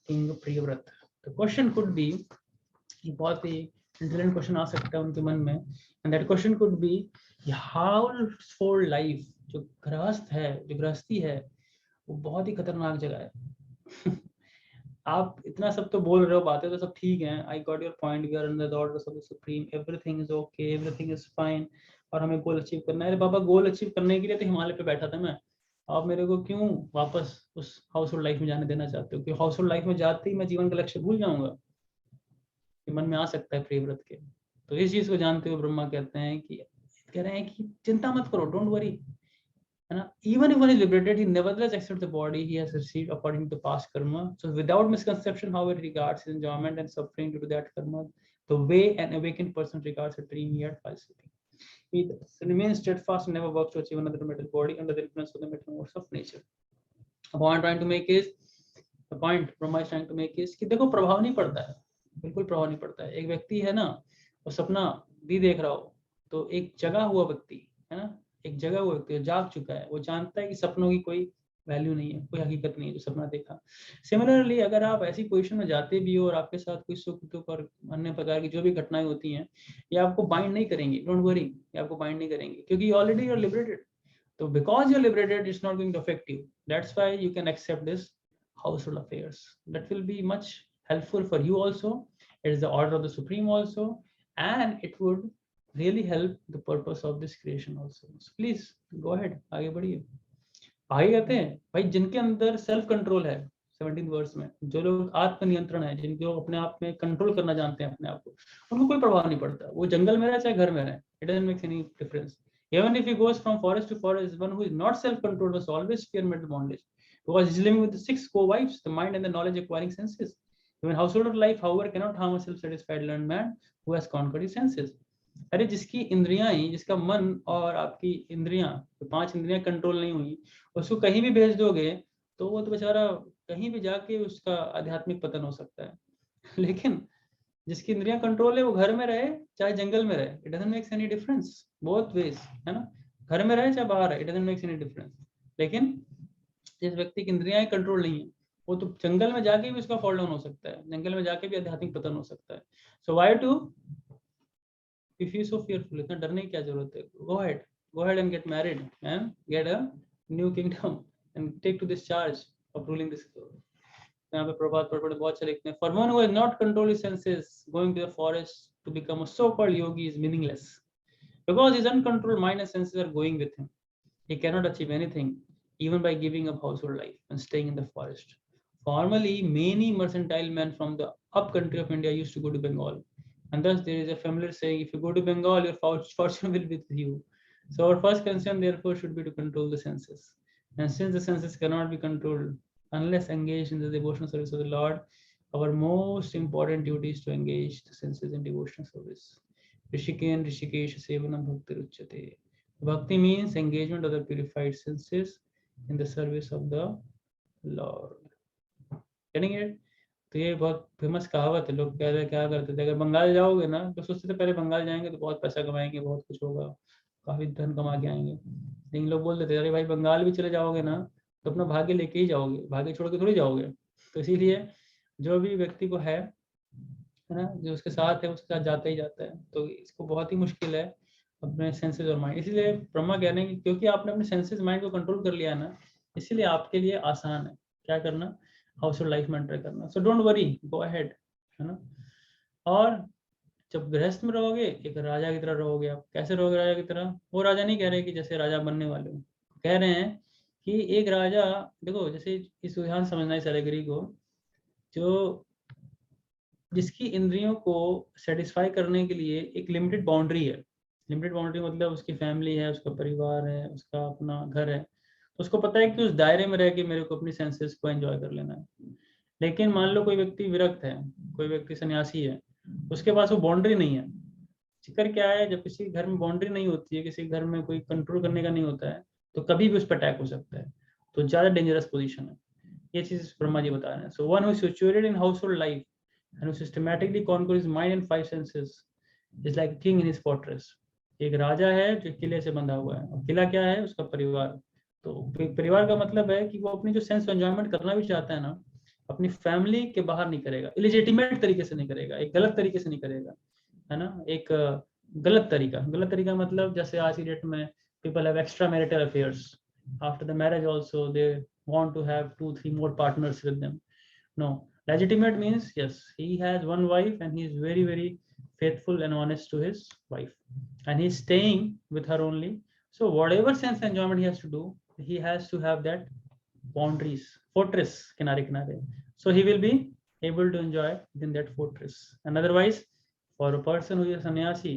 King Priyavrata. The question could be, एक बहुत ही intelligent question आ सकता है उनके मन में, and that question could be household life. जो गृहस्थ है, जो गृहस्थी है, वो बहुत ही खतरनाक जगह है. आप इतना सब तो बोल रहे हो, बातें तो सब ठीक हैं, I got your point, we are under the orders of the supreme, everything is okay, everything is fine, और हमें गोल अचीव करना है. अरे बाबा, गोल अचीव करने के लिए तो हिमालय पे बैठा था मैं, आप मेरे को क्यों वापस उस हाउस होल्ड लाइफ में जाने देना चाहते हो? क्योंकि हाउस होल्ड लाइफ में जाते ही मैं जीवन का लक्ष्य भूल जाऊंगा. ये मन में आ सकता है प्रियव्रत के. तो इस चीज को जानते हुए ब्रह्मा कहते हैं कि, कह रहे हैं कि चिंता मत करो, डोंट वरी, है ना. Even if one is liberated, he nevertheless accepts the body he has received according to past karma. So without misconception, how it regards his enjoyment and suffering due to that karma, the way an awakened person regards a dream he had while sleeping. He remains steadfast and never works to achieve another material body under the influence of the material modes of nature. The point I'm trying to make is, the point Brahma is trying to make is कि देखो, प्रभाव नहीं पड़ता है, बिल्कुल प्रभाव नहीं पड़ता है. एक व्यक्ति है ना, वो सपना भी देख रहा हो, तो एक जगा हुआ व्यक्ति है ना, एक जगह हुआ व्यक्ति जाग चुका है, वो जानता है कि सपनों की कोई वैल्यू नहीं है, कोई हकीकत नहीं है जो सपना देखा. सिमिलरली अगर आप ऐसी पोजीशन में जाते भी हो और आपके साथ कोई सुख दुख और अन्य प्रकार की जो भी घटनाएं होती हैं, ये आपको बाइंड नहीं करेंगी, डोंट वरी, ये आपको बाइंड नहीं करेंगे, क्योंकि ऑलरेडी यू आर लिबरेटेड. तो because you are liberated, it's not going to affect you. That's why you can accept this household affairs. That will be much helpful for you also. It is the order of the Supreme also, and it would really help the purpose of this creation also. So please go ahead, आगे बढ़िए. आगे कहते हैं भाई, जिनके अंदर self control है, 17th verse में, जो लोग आत्म नियंत्रण है, जिनके लोग अपने आप में कंट्रोल करना जानते हैं अपने आप को, उनको कोई प्रभाव नहीं पड़ता. वो जंगल में रहे चाहे घर में रहे, it doesn't make any difference. Even if he goes from forest to forest, one who is not self controlled must always fear mental bondage, because he's living with the 6 co-wives, the mind and the knowledge acquiring senses. Even householder life, however, cannot harm a self-satisfied learned man who has conquered his senses. अरे जिसकी इंद्रियां ही, जिसका मन और आपकी इंद्रियां, तो 5 इंद्रियां कंट्रोल नहीं हुई, उसको कहीं भी भेज दोगे तो वो तो बेचारा कहीं भी जाके उसका आध्यात्मिक पतन हो सकता है. लेकिन जिसकी इंद्रियां कंट्रोल है, वो घर में रहे चाहे जंगल में रहे, it doesn't makes any difference, both ways, है ना. घर में रहे चाहे बाहर रहे, it doesn't makes any difference. लेकिन जिस व्यक्ति की इंद्रियां कंट्रोल नहीं है, वो तो जंगल में जाके भी उसका फॉल डाउन हो सकता है, जंगल में जाके भी आध्यात्मिक पतन हो सकता है. So why to if you so fearful, इतना डरने की क्या जरूरत है. Go ahead and get married and get a new kingdom and take to this charge of ruling this. यहाँ पे प्रभात पढ़ बहुत अच्छे लिखते हैं. For one who has not controlled his senses, going to the forest to become a so-called yogi is meaningless, because his uncontrolled mind and senses are going with him. He cannot achieve anything, even by giving up household life and staying in the forest. Formerly, many mercantile men from the up country of India used to go to Bengal, and thus there is a familiar saying: if you go to Bengal, your fortune will be with you. So our first concern, therefore, should be to control the senses. And since the senses cannot be controlled unless engaged in the devotional service of the Lord, our most important duty is to engage the senses in devotional service. Rishikesh Rishikesh Sevanam Bhakti Ruchyate. Bhakti means engagement of the purified senses in the service of the Lord. Getting it? तो ये बहुत famous कहावत है. लोग क्या करते थे, अगर बंगाल जाओगे ना तो सोचते थे पहले बंगाल जाएंगे तो बहुत पैसा कमाएंगे, बहुत कुछ होगा, काफी धन कमा के आएंगे. लेकिन लोग बोलते थे अरे भाई बंगाल भी चले जाओगे ना तो अपना भाग्य लेके ही जाओगे, भाग्य छोड़ के थोड़ी जाओगे. तो इसीलिए जो भी व्यक्ति को है ना, जो उसके साथ है उसके साथ जाता ही जाता है. तो इसको बहुत ही मुश्किल है अपने सेंसेस और माइंड. इसलिए ब्रह्मा कह रहे हैं कि क्योंकि आपने अपने सेंसेस माइंड को कंट्रोल कर लिया है ना, इसीलिए आपके लिए आसान है क्या करना, हाउस होल्ड लाइफ में एंटर करना. So don't worry, go ahead, है ना. और जब गृहस्थ में रहोगे एक राजा की तरह रहोगे. आप कैसे रहोगे राजा की तरह? वो राजा नहीं कह रहे कि जैसे राजा बनने वाले हो, कह रहे हैं कि एक राजा, देखो जैसे इस उदाहरण समझना इस एलेगरी को, जो जिसकी इंद्रियों को सेटिस्फाई करने के लिए एक लिमिटेड बाउंड्री है। लिमिटेड बाउंड्री मतलब उसकी फैमिली है, उसका परिवार है, उसका अपना घर है, तो उसको पता है कि उस दायरे में रह के मेरे को अपनी सेंसेस को एंजॉय कर लेना है। लेकिन मान लो कोई व्यक्ति विरक्त है, कोई व्यक्ति सन्यासी है, उसके पास वो बाउंड्री नहीं है। जिक्र क्या है, जब किसी घर में बाउंड्री नहीं होती है, किसी घर में कोई कंट्रोल करने का नहीं होता है, तो कभी भी उस पर अटैक हो सकता है, तो ज्यादा डेंजरस पोजीशन है। ये चीज ब्रह्मा जी बता रहे हैं। So one who is situated in house hold life and who systematically conquers his mind and five senses is like a king in his fortress। एक राजा है जो किले से बंधा हुआ है, और किला क्या है, उसका परिवार। तो परिवार का मतलब है कि वो अपनी जो सेंस एंजॉयमेंट करना भी चाहता है ना, अपनी फैमिली के बाहर नहीं करेगा, इलिजिटिमेट तरीके से नहीं करेगा, एक गलत तरीके से नहीं करेगा, है ना। एक गलत तरीका मतलब जैसे आज की डेट में people have extra marital affairs after the marriage also, they want to have 2-3 more partners with them. No, legitimate means yes, he has one wife and he is very, very faithful and honest to his wife, and he's staying with her only. So whatever sense enjoyment he has to do, he has to have that boundaries, fortress kinare kinare. So he will be able to enjoy within that fortress. And otherwise, for a person who is a sannyasi,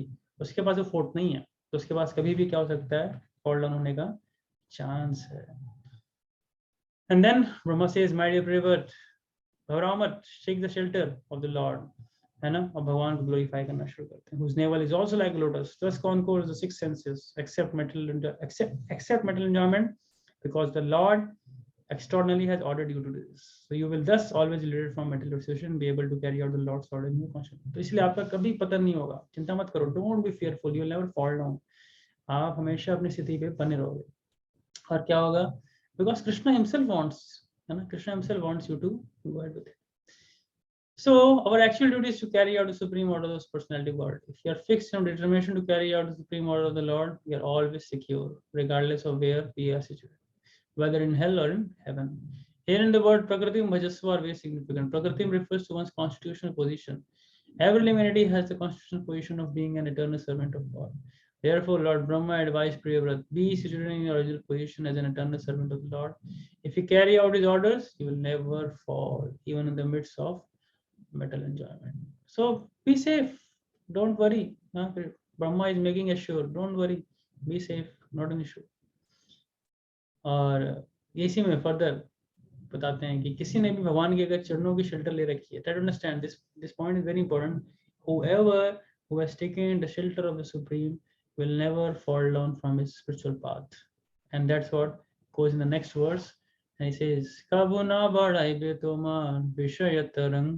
उसके पास वो fort नहीं है, तो उसके पास कभी भी क्या हो सकता है, fall down होने का chance है। And then Brahma says, my dear Priyavrata, घबराओ मत, seek the shelter of the Lord, है ना, और भगवान को ग्लोरीफाई करना शुरू करते हैं। Whose navel is also like a lotus, thus conquers the six senses, except material enjoyment, because the Lord externally has ordered you to do this. So you will thus always be liberated from material obsession, be able to carry out the Lord's order in your conscience. तो इसलिए आपका कभी पतन नहीं होगा, चिंता मत करो, don't be fearful, you will never fall down। आप हमेशा अपनी स्थिति पे बने रहोगे। और क्या होगा, because Krishna himself wants, है ना, Krishna himself wants you to go ahead with it। So our actual duty is to carry out the supreme order of the personality of God. If you are fixed on determination to carry out the supreme order of the Lord, we are always secure, regardless of where we are situated, whether in hell or in heaven. Here in the word Prakritim Bhajasva are very significant. Prakritim refers to one's constitutional position. Every humanity has the constitutional position of being an eternal servant of God. Therefore, Lord Brahma advised Priyavrata, be situated in your original position as an eternal servant of the Lord. If you carry out his orders, you will never fall, even in the midst of metal enjoyment. So be safe, don't worry. Brahma is making us sure, don't worry, be safe, not an issue। और इसी में further बताते हैं कि किसी ने भी भगवान के अगर चरणों की शेल्टर ले रखी है, try to understand this point is very important। Whoever who has taken the shelter of the Supreme will never fall down from his spiritual path, and that's what goes in the next verse। And he says, "Kabhu na badhaibe toman vishayatarang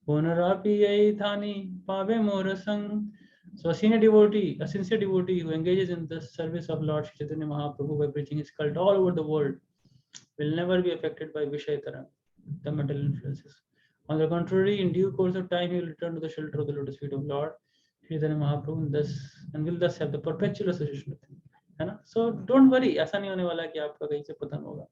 punarapi thani pave morasang." So a sincere devotee who engages in the service of Lord Chaitanya Mahaprabhu by preaching his cult all over the world will never be affected by Vishayatara, the mental influences. On the contrary, in due course of time, he will return to the shelter of the lotus feet of Lord Chaitanya Mahaprabhu, and will thus have the perpetual association with him, है ना। So don't worry, ऐसा नहीं होने वाला कि आपका कहीं से पतन होगा।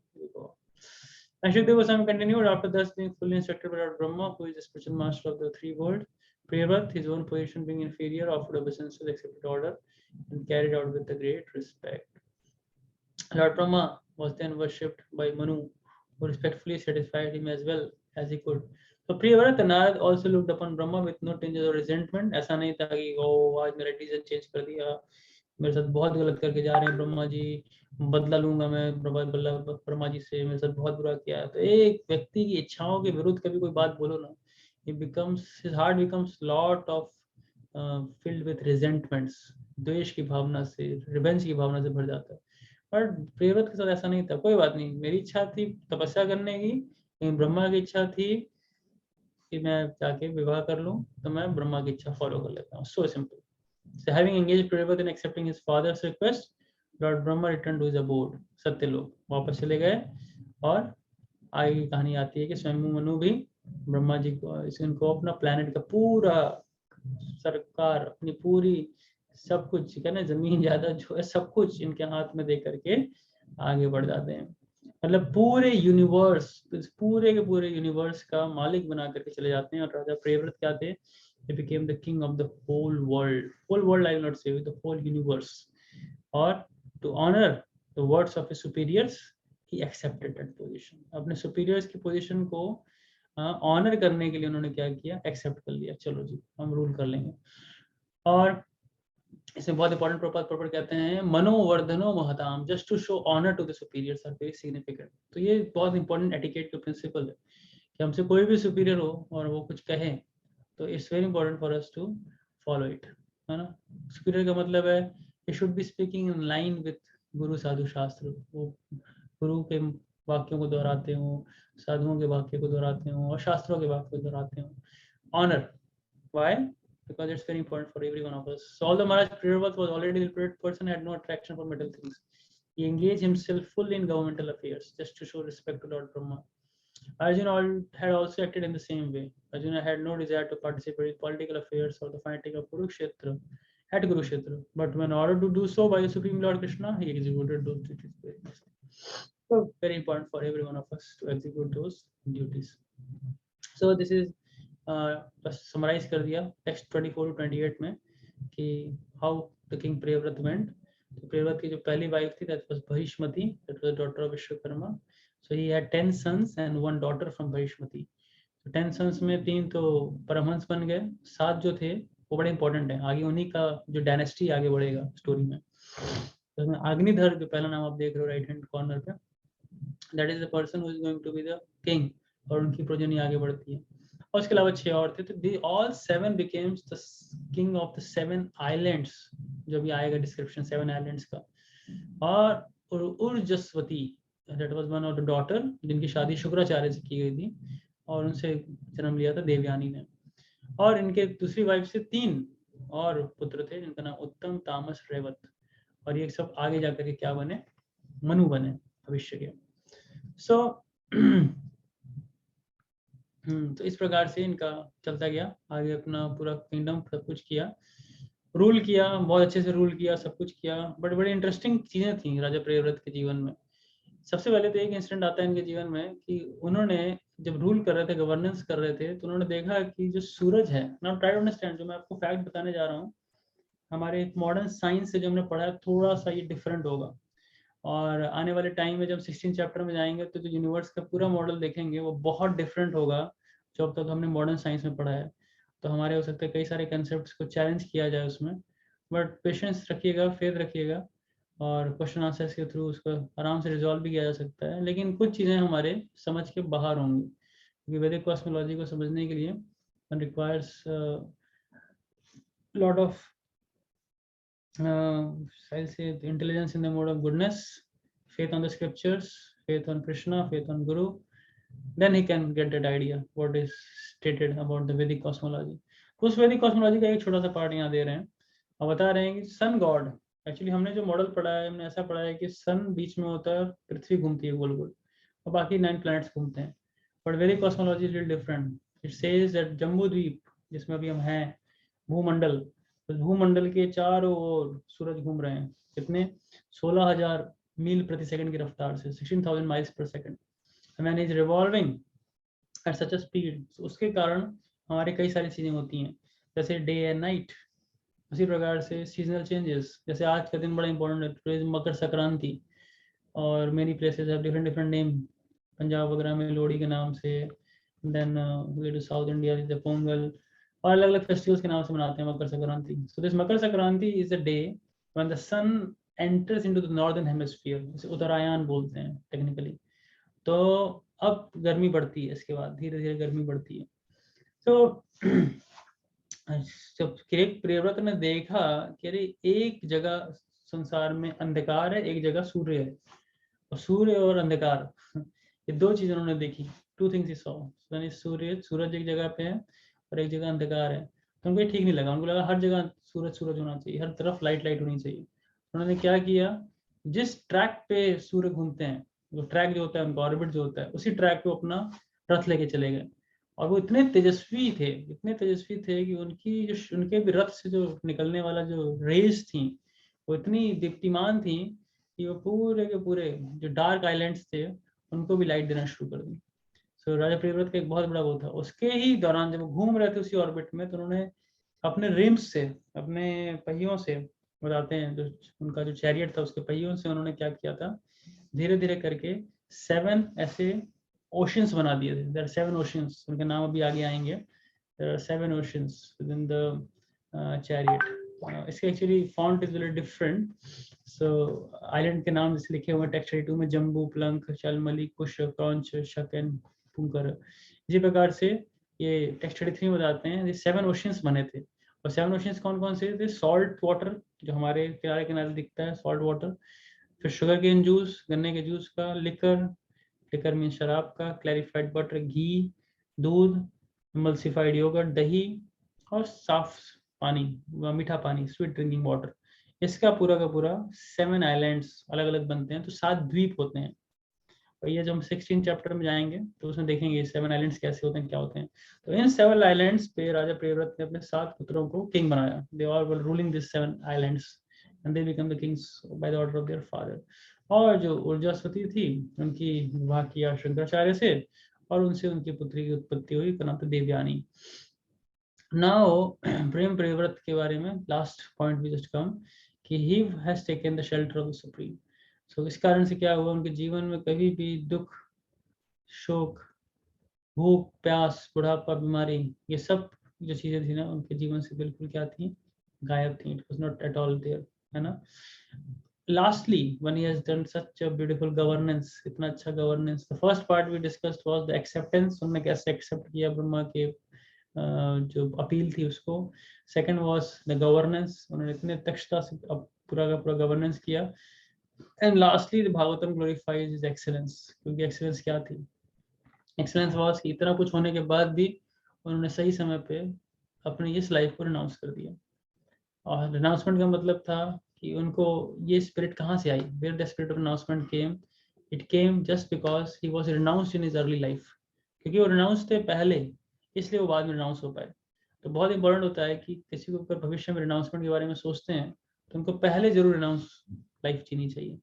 And Shukdev Goswami continued, after thus being fully instructed by Lord Brahma, who is the spiritual master of the three worlds, Priyavrata, his own position being inferior, offered obeisance to the accepted order and carried out with a great respect. Lord Brahma was then worshipped by Manu, who respectfully satisfied him as well as he could. So Priyavrata Narad also looked upon Brahma with no tinges of resentment। ऐसा नहीं था कि ओ आज मेरा decision change कर दिया, मेरे साथ बहुत गलत करके जा रहे हैं ब्रह्मा जी, बदला लूंगा मैं ब्रह्मा जी से, मेरे साथ बहुत बुरा किया। तो एक व्यक्ति की इच्छाओं के विरुद्ध कभी कोई बात बोलो ना, his heart becomes lot of filled with resentments, द्वेष की भावना से, रिवेंज की भावना से भर जाता है। पर प्रियव्रत के साथ ऐसा नहीं था, कोई बात नहीं, मेरी इच्छा थी तपस्या करने की, लेकिन ब्रह्मा की इच्छा थी कि मैं जाके विवाह कर लूं, तो मैं ब्रह्मा की इच्छा फॉलो कर लेता हूँ। So simple. So having engaged Priyavrata in accepting his father's request, Lord Brahma returned to his abode, Satyalok वापस चले गए। और आगे की कहानी आती है कि स्वयं मनु भी ब्रह्मा जी को, इनको अपना प्लैनेट का पूरा सरकार, अपनी पूरी सब कुछ कहना, जमीन ज्यादा जो है सब कुछ इनके हाथ में दे करके आगे बढ़ जाते हैं। मतलब पूरे यूनिवर्स, पूरे के पूरे यूनिवर्स का मालिक बना करके चले जाते हैं। और राजा प्रियव्रत क्या थे, he became the king of the whole world I will not say, the whole universe। और to honor the words of his superiors, he accepted that position. अपने सुपीरियर्स की पोजीशन को ऑनर करने के लिए उन्होंने क्या किया, एक्सेप्ट कर लिया, चलो जी हम रूल कर लेंगे। और इसमें बहुत इंपॉर्टेंट प्रॉपर कहते हैं मनोवर्धनो महताम, just to show honour to the superiors are very significant. तो ये बहुत इंपॉर्टेंट एटिकेट का प्रिंसिपल है कि हमसे कोई भी सुपीरियर हो और वो कुछ कहे तो it's very important for us to follow it, है ना। सुपीरियर का मतलब है it should be speaking in line with guru sadhu शास्त्र, वो गुरु के वाक्यों को दोहराते हो, साधुओं के वाक्य को दोहराते हो और शास्त्रों के वाक्य को दोहराते हो। Honour, why? Because it's very important for every one of us. So although Maharaj Priyavrata was already a literate person, had no attraction for material things. He engaged himself fully in governmental affairs just to show respect to Lord Brahma. Arjuna had also acted in the same way. Arjuna had no desire to participate in political affairs or the fighting of Kurukshetra at Kurukshetra, but when ordered to do so by the Supreme Lord Krishna, he executed those duties very nicely. So very important for every one of us to execute those duties. So this is बस summarise कर दिया text 24 to 28 में कि how the king Priyavrat went. तो प्रियव्रत की जो पहली wife थी that was Bhavishmati, that was daughter of Vishwakarma. So he had 10 sons and 1 daughter from Bhavishmati. तो 10 सन्स में 3 तो परमहंस बन गए, 7 जो थे वो बड़े इंपॉर्टेंट है, आगे उन्हीं का जो डायनेस्टी आगे बढ़ेगा स्टोरी में। तो उसमें अग्निधर जो पहला नाम आप देख रहे हो राइट हैंड कॉर्नर पे, that is the person who is going to be the king, और उनकी प्रोजेनी आगे बढ़ती है। और उसके अलावा 6 और थे, तो they all 7 becomes the king of the 7 islands, जो भी आएगा डिस्क्रिप्शन 7 आइलैंड्स का। और Urjasvati that was one of the daughter जिनकी शादी शुक्राचार्य से की गई थी और उनसे जन्म लिया था देवयानी ने। और इनके दूसरी वाइफ से 3 और पुत्र थे जिनका नाम उत्तम, तामस, रेवत, और ये सब आगे जाकर के क्या बने, मनु बने भविष्य के। सो तो इस प्रकार से इनका चलता गया आगे, अपना पूरा किंगडम सब कुछ किया, रूल किया, बहुत अच्छे से रूल किया, सब कुछ किया। बट बड़ी इंटरेस्टिंग चीजें थी राजा प्रियव्रत के जीवन में। सबसे पहले तो एक इंसिडेंट आता है इनके जीवन में कि उन्होंने जब रूल कर रहे थे, गवर्नेंस कर रहे थे, तो उन्होंने देखा कि जो सूरज है, नाउ ट्राई टू अंडरस्टैंड, जो मैं आपको फैक्ट बताने जा रहा हूँ हमारे मॉडर्न साइंस से जो हमने पढ़ा है थोड़ा सा ये डिफरेंट होगा। और आने वाले टाइम में जब 16 चैप्टर में जाएंगे तो जो यूनिवर्स का पूरा मॉडल देखेंगे वो बहुत डिफरेंट होगा जो अब तक हमने मॉडर्न साइंस में पढ़ा है। तो हमारे हो सकते हैं कई सारे कंसेप्ट्स को चैलेंज किया जाए उसमें, बट पेशेंस रखिएगा, फेथ रखिएगा, और क्वेश्चन आंसर्स के थ्रू उसको आराम से रिजॉल्व भी किया जा सकता है। लेकिन कुछ चीज़ें हमारे समझ के बाहर होंगी, क्योंकि वैदिक कॉस्मोलॉजी को समझने के लिए one requires lot of I'll say the intelligence in the mode of goodness, faith on the scriptures, faith on Krishna, faith on Guru. Then he can get that idea what is stated about the Vedic cosmology. तो उस वैदिक cosmology का एक छोटा सा part यहाँ दे रहे हैं और बता रहे हैं कि सन गॉड, एक्चुअली हमने जो मॉडल पढ़ा है हमने ऐसा पढ़ा है कि सन बीच में होता है, पृथ्वी घूमती है गोल गोल और बाकी 9 प्लैनेट्स घूमते हैं। But Vedic cosmology is different. It says that Jambudvipa जिसमें अभी हम हैं, भूमंडल, तो भूमंडल के चारों ओर सूरज घूम रहे हैं, कितने 16,000 मील प्रति सेकंड की रफ्तार से, 16,000 miles per second, man is revolving at such a speed. उसके कारण हमारे कई सारी चीजें होती हैं जैसे डे एंड नाइट। उसी प्रकार से सीजनल चेंजेस, जैसे आज का दिन बड़ा इंपॉर्टेंट है, मकर संक्रांति, और many places have different different name, Punjab वगैरह में लोहड़ी के नाम से, then south India is the Pongal, और अलग अलग फेस्टिवल्स के नाम से मनाते हैं Makar Sankranti. So this Makar Sankranti is a day when the sun enters into the northern hemisphere, जिसे उत्तरायण बोलते हैं टेक्निकली। तो अब गर्मी बढ़ती है, इसके बाद धीरे धीरे गर्मी बढ़ती है। तो जब प्रियव्रत ने देखा कि अरे एक जगह संसार में अंधकार है, एक जगह सूर्य है, और सूर्य और अंधकार ये 2 चीजें उन्होंने देखी, 2 थिंग्स ही सॉ, सूरज एक जगह पे है और एक जगह अंधकार है। तो उनको ठीक नहीं लगा, उनको लगा हर जगह सूरज होना चाहिए, हर तरफ लाइट होनी चाहिए। उन्होंने क्या किया, जिस ट्रैक पे सूर्य घूमते हैं, वो ट्रैक जो होता है उनका ऑर्बिट जो होता है, उसी ट्रैक पे अपना रथ लेके चले गए। और वो इतने तेजस्वी थे कि उनके भी रथ से जो निकलने वाला जो रेस थी वो इतनी दीप्तिमान थी कि वो पूरे के पूरे जो डार्क आइलैंड्स थे उनको भी लाइट देना शुरू कर दी। सो राजा प्रियव्रत का एक बहुत बड़ा वो था। उसके ही दौरान जब वो घूम रहे थे उसी ऑर्बिट में, तो उन्होंने अपने रिम्स से, अपने पहियों से, बताते हैं जो उनका जो चैरियट था उसके पहियों से उन्होंने क्या किया था, धीरे धीरे करके 7 ऐसे ओशंस बना दिए थे. देयर आर 7 ओशंस, उनके नाम अभी आगे आएंगे. There are 7 oceans with in the chariot. इसके actually font is very different. So island के नाम जैसे लिखे हुए टेक्स्ट 32 में, जम्बू, प्लंक, चलमली, कुश, क्रॉन्च, शकन, पुंकर. इसी प्रकार से ये टेक्स्ट 33 में बताते हैं ये 7 ओशंस बने थे. और 7 ओशंस कौन कौन से थे? सॉल्ट वाटर, जो हमारे किनारे किनारे दिखता है, सॉल्ट वाटर. फिर शुगर केन जूस, गन्ने के जूस का. लिकर, लिकर मीन शराब का. क्लैरिफाइड बटर, घी, दूध. एमल्सिफाइड योगर्ट, दही. और साफ पानी, मीठा पानी, स्वीट ड्रिंकिंग वाटर. इसका पूरा का पूरा 7 आइलैंड्स अलग अलग बनते हैं, तो 7 द्वीप होते हैं. और ये जब हम 16 चैप्टर में जाएंगे तो उसमें देखेंगे 7 आइलैंड्स कैसे होते हैं, क्या होते हैं. तो इन 7 आइलैंड्स पे राजा प्रियव्रत ने अपने 7 पुत्रों को किंग बनाया. They all were ruling this 7 islands and they become the Kings by the order of their father. और जो ऊर्जास्वती थी, उनकी विवाह किया शंकराचार्य से, और उनसे उनकी पुत्री की उत्पत्ति हुई, का नाम था देवयानी. नाउ प्रेम प्रियव्रत के बारे में लास्ट पॉइंट भी जस्ट कम कि he has taken the shelter of the supreme. So इस कारण से क्या हुआ, उनके जीवन में कभी भी दुख, शोक, भूख, प्यास, बुढ़ापा, बीमारी, ये सब जो चीजें थी ना, उनके जीवन से बिल्कुल क्या थी, गायब थी. It was not at all there, है ना. Lastly, when he has done such a beautiful governance, इतना अच्छा governance, the first part we discussed was the acceptance. उन्होंने कैसे accept किया ब्रह्मा के जो अपील थी उसको. सेकंड वाज द गवर्नेंस, उन्होंने इतने दक्षता से पूरा का पूरा गवर्नेंस किया. And lastly the Bhagavatam glorifies his excellence, क्योंकि एक्सीलेंस क्या थी, एक्सीलेंस वाज कि इतना कुछ होने के बाद भी उन्होंने सही समय पे अपनी इस लाइफ को रिनाउंस कर दिया. और रिनाउंसमेंट का मतलब था कि उनको ये स्पिरिट कहाँ से आई, where the spirit of renunciation came. It came just because he was renounced in his early life. क्योंकि वो रिनाउंस थे पहले, इसलिए वो बाद में रिनाउंस हो पाए. तो बहुत इंपॉर्टेंट होता है कि किसी को अगर भविष्य में रिनाउंसमेंट के बारे में सोचते हैं तो उनको पहले जरूर रिनाउंस लाइफ जीनी चाहिए.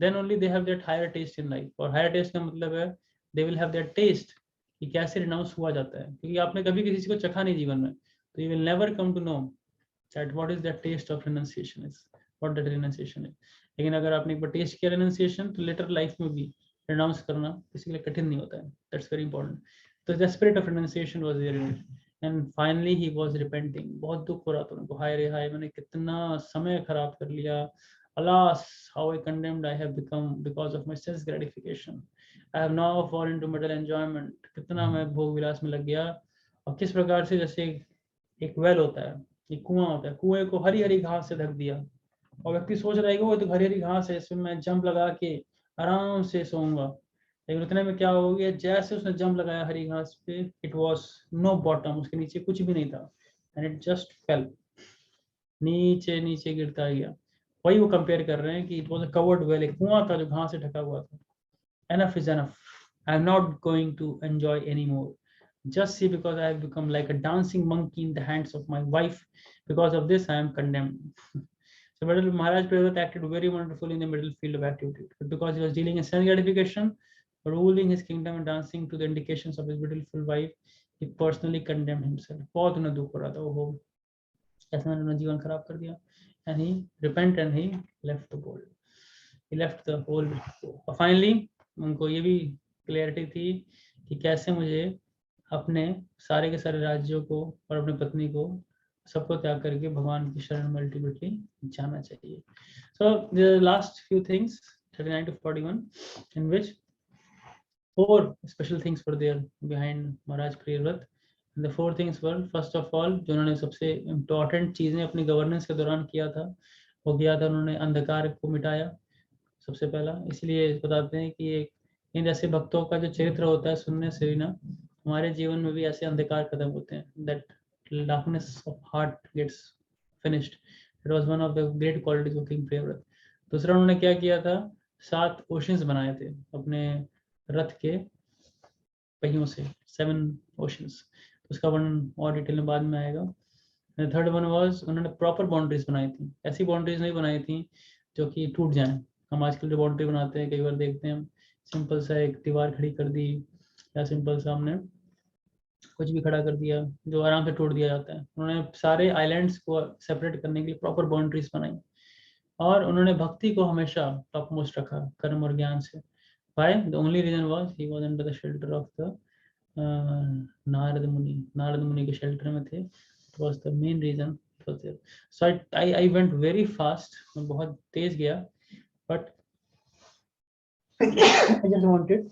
Then only they have that higher taste in life. और हायर टेस्ट का मतलब है they will have that taste कि कैसे रिनाउंस हुआ जाता है. क्योंकि आपने कभी किसी चीज को चखा नहीं जीवन में, तो you will never come to know that what is the taste of renunciation is, what that renunciation is. लेकिन अगर आपने एक बार टेस्ट किया renunciation, तो later life में भी renounce करना किसी के लिए कठिन नहीं होता है. That's very important. तो the spirit of renunciation was there in it. And finally he was repenting. बहुत दुख हो रहा था उनको, हाय रे हाय, मैंने कितना समय खराब कर लिया. Alas, how I condemned I have become because of my sense gratification. I have now fallen into material enjoyment. कितना मैं भोग विलास में लग गया. और किस प्रकार से, जैसे एक वेल होता है, एक कुआं होता है, कुएं को हरी हरी घास से ढक दिया, और व्यक्ति सोच रहा है कि वो तो हरी हरी घास है, इसमें मैं जंप लगा के आराम से सोऊंगा. लेकिन उतने में क्या हो गया, जैसे उसने जंप लगाया हरी घास पे, इट वाज नो बॉटम, उसके नीचे कुछ भी नहीं था. एंड इट जस्ट फेल, नीचे नीचे गिरता गया. वही वो कंपेयर कर रहे हैं कि it was a covered well, एक कुआं था जो घास से ढका हुआ था. Enough is enough. I am not going to enjoy anymore. Just see, because I have become like a dancing monkey in the hands of my wife. Because of this, I am condemned. So Maharaj Priyavrata acted very wonderfully in the middle field of activity. But because he was dealing in sense gratification, ruling his kingdom and dancing to the indications of his beautiful wife, he personally condemned himself. बहुत उन्हें दुख हो रहा था, वो ऐसा मैंने अपना जीवन खराब कर दिया. And he repented and he left the world. He left the whole. Finally, उनको ये भी क्लियरिटी थी कि कैसे मुझे अपने सारे के सारे राज्यों को और अपनी पत्नी को सबको त्याग करके भगवान की शरण में अल्टीमेटली जाना चाहिए. So the last few things 39 to 41 in which 4 special things were there behind Maharaj Priyavrata. And the 4 things were, first of all, जो उन्होंने सबसे इम्पोर्टेंट चीजें अपनी गवर्नेंस के दौरान किया था, वो किया था उन्होंने अंधकार को मिटाया सबसे पहला. इसलिए बताते हैं कि एक इन जैसे भक्तों का जो चरित्र होता है सुनने से भी ना, हमारे जीवन में भी ऐसे अंधकार खत्म होते हैं. That darkness of heart gets finished. It was one of the great qualities of king Priyavrat. दूसरा, उन्होंने क्या किया था, 7 ओशंस बनाए थे अपने रथ के पहियों से, 7 ओशंस. उसका वर्णन और डिटेल में बाद में आएगा. थर्ड वन वाज, उन्होंने प्रॉपर बाउंड्रीज बनाई थी. ऐसी बाउंड्रीज नहीं बनाई थी जो कि टूट जाएं. हम आजकल जो बाउंड्री बनाते हैं, कई बार देखते हैं हम, सिंपल सा एक दीवार खड़ी कर दी, या सिंपल सा हमने कुछ भी खड़ा कर दिया जो आराम से तोड़ दिया जाता है. उन्होंने सारे आइलैंड्स को सेपरेट करने के लिए प्रॉपर बाउंड्रीज बनाई. और उन्होंने भक्ति को हमेशा टॉप मोस्ट रखा, कर्म और ज्ञान से. Why? The only reason was he was under the shelter of the Narad Muni. Narad Muni के shelter में थे. It was the main reason it was there. So I went very fast. मैं बहुत तेज गया. But I just wanted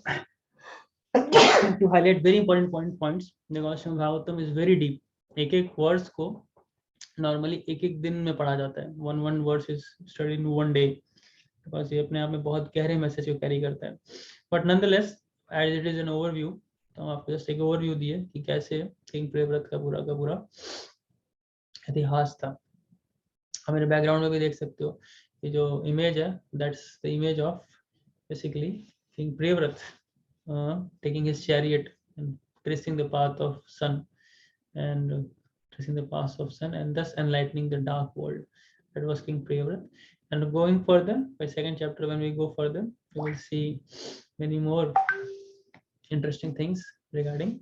to highlight very important points because Srimad Bhagavatam is very deep. एक एक words को normally एक एक दिन में पढ़ा जाता है. one verse is study in one day because ये अपने आप में बहुत गहरे मैसेज को कैरी करता है. But nonetheless as it is an overview, तो हम आपको जस्ट एक ओवरव्यू दिए कि कैसे किंग प्रियव्रत का पूरा इतिहास था. आप मेरे बैकग्राउंड में भी देख सकते हो ये जो इमेज है, that's the image of basically king Priyavrat taking his chariot and tracing the path of sun and tracing the path of sun and thus enlightening the dark world. That was King Priyavrata. And going further, by second chapter, when we go further, we will see many more interesting things regarding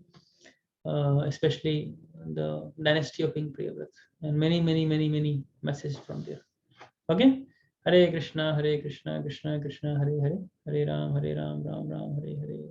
especially the dynasty of King Priyavrata and many messages from there. Okay. Hare Krishna, Krishna Krishna, Hare Hare, Hare Ram, Ram Ram, Hare Hare.